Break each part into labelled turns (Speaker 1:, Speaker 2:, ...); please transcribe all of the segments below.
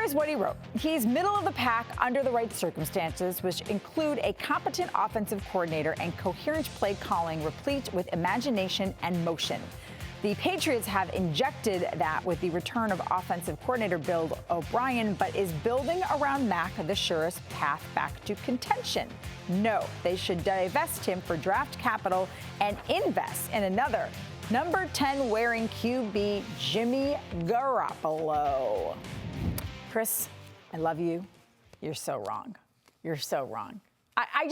Speaker 1: Here's what he wrote. He's middle of the pack under the right circumstances, which include a competent offensive coordinator and coherent play calling replete with imagination and motion. The Patriots have injected that with the return of offensive coordinator Bill O'Brien, but is building around Mac the surest path back to contention? No, they should divest him for draft capital and invest in another number 10 wearing QB Jimmy Garoppolo. Chris, I love you. You're so wrong. You're so wrong. I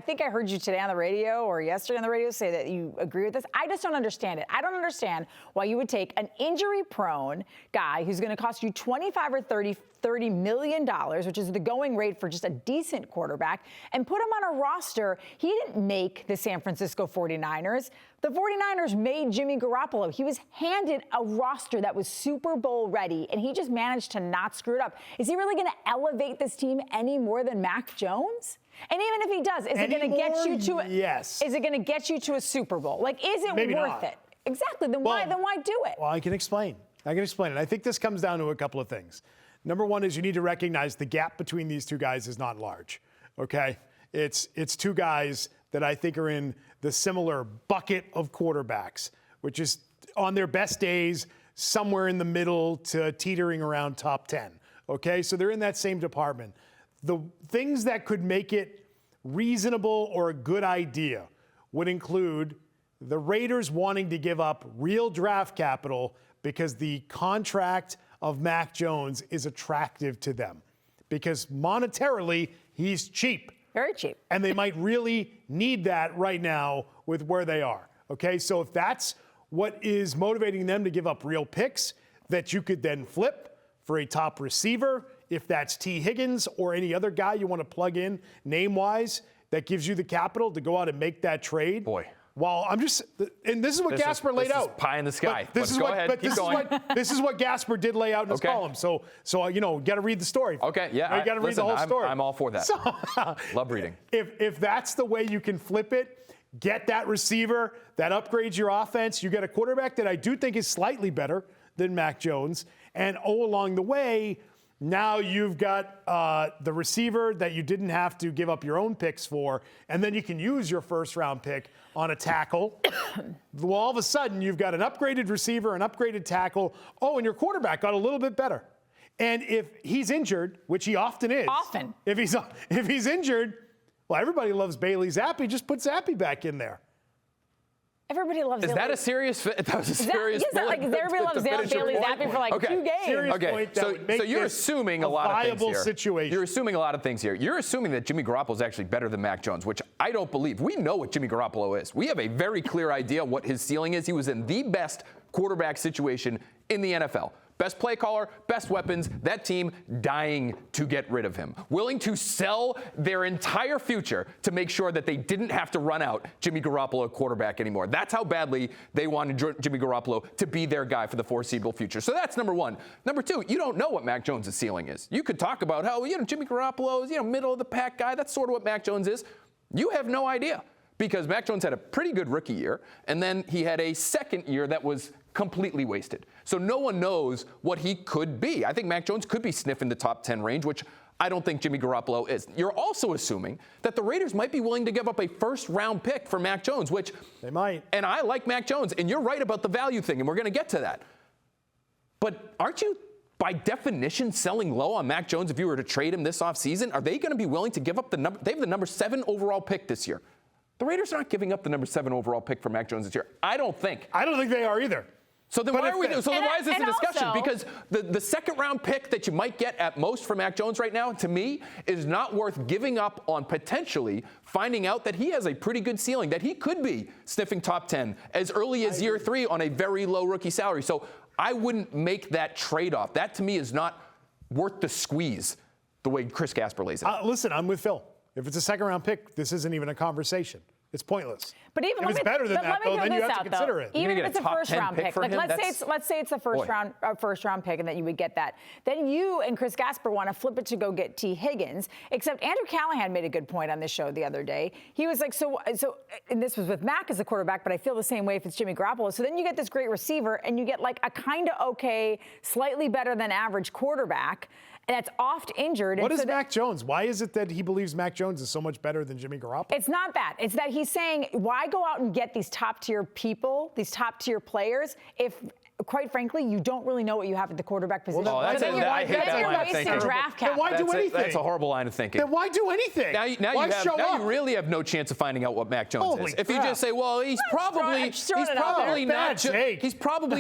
Speaker 1: think I heard you today on the radio or yesterday on the radio say that you agree with this. I just don't understand it. I don't understand why you would take an injury-prone guy who's going to cost you $25 or $30 million, which is the going rate for just a decent quarterback, and put him on a roster. He didn't make the San Francisco 49ers. The 49ers made Jimmy Garoppolo. He was handed a roster that was Super Bowl ready, and he just managed to not screw it up. Is he really going to elevate this team any more than Mac Jones? And even if he does, is it going to get you to
Speaker 2: yes.
Speaker 1: Is it going to get you to a Super Bowl? Like, is it
Speaker 2: Maybe
Speaker 1: worth
Speaker 2: not.
Speaker 1: it? Exactly. Then why do it?
Speaker 2: Well, I can explain. it. I think this comes down to a couple of things. Number one is you need to recognize the gap between these two guys is not large. Okay? It's two guys that I think are in the similar bucket of quarterbacks, which is on their best days somewhere in the middle to teetering around top 10. Okay? So they're in that same department. The things that could make it reasonable or a good idea would include the Raiders wanting to give up real draft capital because the contract of Mac Jones is attractive to them. Because monetarily, he's cheap.
Speaker 1: Very cheap.
Speaker 2: And they might really need that right now with where they are. Okay, so if that's what is motivating them to give up real picks that you could then flip for a top receiver, if that's T. Higgins or any other guy you want to plug in name-wise that gives you the capital to go out and make that trade.
Speaker 3: Boy.
Speaker 2: Well, and this is what Gasper laid out.
Speaker 3: This is pie in the sky.
Speaker 2: This is what Gasper did lay out in his column. So got to read the story.
Speaker 3: Okay, yeah.
Speaker 2: You got to read the whole story.
Speaker 3: I'm all for that.
Speaker 2: So,
Speaker 3: love reading.
Speaker 2: If that's the way you can flip it, get that receiver, that upgrades your offense. You get a quarterback that I do think is slightly better than Mac Jones. And along the way, now you've got the receiver that you didn't have to give up your own picks for, and then you can use your first-round pick on a tackle. Well, all of a sudden, you've got an upgraded receiver, an upgraded tackle. Oh, and your quarterback got a little bit better. And if he's injured, which he often is.
Speaker 1: Often.
Speaker 2: If he's injured, well, everybody loves Bailey Zappi. Just put Zappi back in there.
Speaker 1: Everybody loves
Speaker 3: Is that a serious fit? That was a serious
Speaker 1: everybody loves Bailey Zappi for like 2 games.
Speaker 3: Okay, so you're assuming a lot of things here.
Speaker 2: Situation.
Speaker 3: You're assuming a lot of things here. You're assuming that Jimmy Garoppolo is actually better than Mac Jones, which I don't believe. We know what Jimmy Garoppolo is. We have a very clear idea what his ceiling is. He was in the best quarterback situation in the NFL. Best play caller, best weapons, that team dying to get rid of him. Willing to sell their entire future to make sure that they didn't have to run out Jimmy Garoppolo at quarterback anymore. That's how badly they wanted Jimmy Garoppolo to be their guy for the foreseeable future. So that's number one. Number two, you don't know what Mac Jones' ceiling is. You could talk about how, Jimmy Garoppolo is, middle of the pack guy. That's sort of what Mac Jones is. You have no idea. Because Mac Jones had a pretty good rookie year, and then he had a second year that was completely wasted. So no one knows what he could be. I think Mac Jones could be sniffing the top 10 range, which I don't think Jimmy Garoppolo is. You're also assuming that the Raiders might be willing to give up a first-round pick for Mac Jones, which
Speaker 2: they might.
Speaker 3: And I like Mac Jones, and you're right about the value thing, and we're going to get to that. But aren't you, by definition, selling low on Mac Jones if you were to trade him this offseason? Are they going to be willing to give up the number? They have the number 7 overall pick this year. The Raiders aren't giving up the number 7 overall pick for Mac Jones this year. I don't think they are either. So then why is this a discussion?
Speaker 1: Also,
Speaker 3: because the second-round pick that you might get at most for Mac Jones right now, to me, is not worth giving up on potentially finding out that he has a pretty good ceiling, that he could be sniffing top 10 as early as year 3 on a very low rookie salary. So I wouldn't make that trade-off. That, to me, is not worth the squeeze the way Chris Gasper lays it.
Speaker 2: Listen, I'm with Phil. If it's a second-round pick, this isn't even a conversation. It's pointless.
Speaker 1: But even
Speaker 2: if it's better than that, though, then you have to consider it.
Speaker 1: Even
Speaker 3: You're
Speaker 1: if
Speaker 3: gonna
Speaker 1: it's a
Speaker 3: get a top 10
Speaker 1: first-round
Speaker 3: pick
Speaker 1: pick,
Speaker 3: for
Speaker 1: like
Speaker 3: him?
Speaker 1: let's say it's a first round pick, and that you would get that. Then you and Chris Gasper want to flip it to go get T. Higgins. Except Andrew Callahan made a good point on this show the other day. He was like, so, and this was with Mac as the quarterback, but I feel the same way if it's Jimmy Garoppolo. So then you get this great receiver, and you get like a kind of okay, slightly better than average quarterback. And that's oft injured.
Speaker 2: What is Mac Jones? Why is it that he believes Mac Jones is so much better than Jimmy Garoppolo?
Speaker 1: It's not that. It's that he's saying, why go out and get these top-tier people, these top-tier players, if, quite frankly, you don't really know what you have at the quarterback position?
Speaker 2: Well,
Speaker 3: I hate that line of
Speaker 1: wasting
Speaker 3: thinking.
Speaker 1: draft
Speaker 2: Then why
Speaker 1: capital.
Speaker 2: do anything?
Speaker 3: That's a horrible line of thinking.
Speaker 2: Then why do anything?
Speaker 3: Now
Speaker 2: why
Speaker 3: you
Speaker 2: show up?
Speaker 3: you really have no chance of finding out what Mac Jones
Speaker 2: Holy
Speaker 3: is. If you
Speaker 2: crap.
Speaker 3: just say, well, he's probably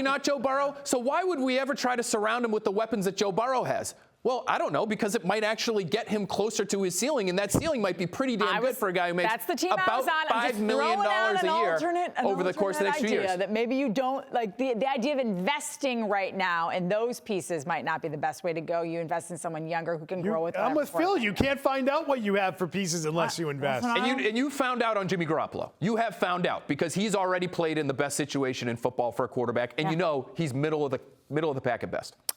Speaker 3: not Joe Burrow. So why would we ever try to surround him with the weapons that Joe Burrow has? Well, I don't know, because it might actually get him closer to his ceiling, and that ceiling might be pretty damn good for a guy who makes about $5 million a year over the course of the next few years.
Speaker 1: That maybe you don't, like the idea of investing right now in those pieces might not be the best way to go. You invest in someone younger who can grow with.
Speaker 2: I'm with Phil. You can't find out what you have for pieces unless you invest.
Speaker 3: And you found out on Jimmy Garoppolo. You have found out because he's already played in the best situation in football for a quarterback, and you know he's middle of the pack at best.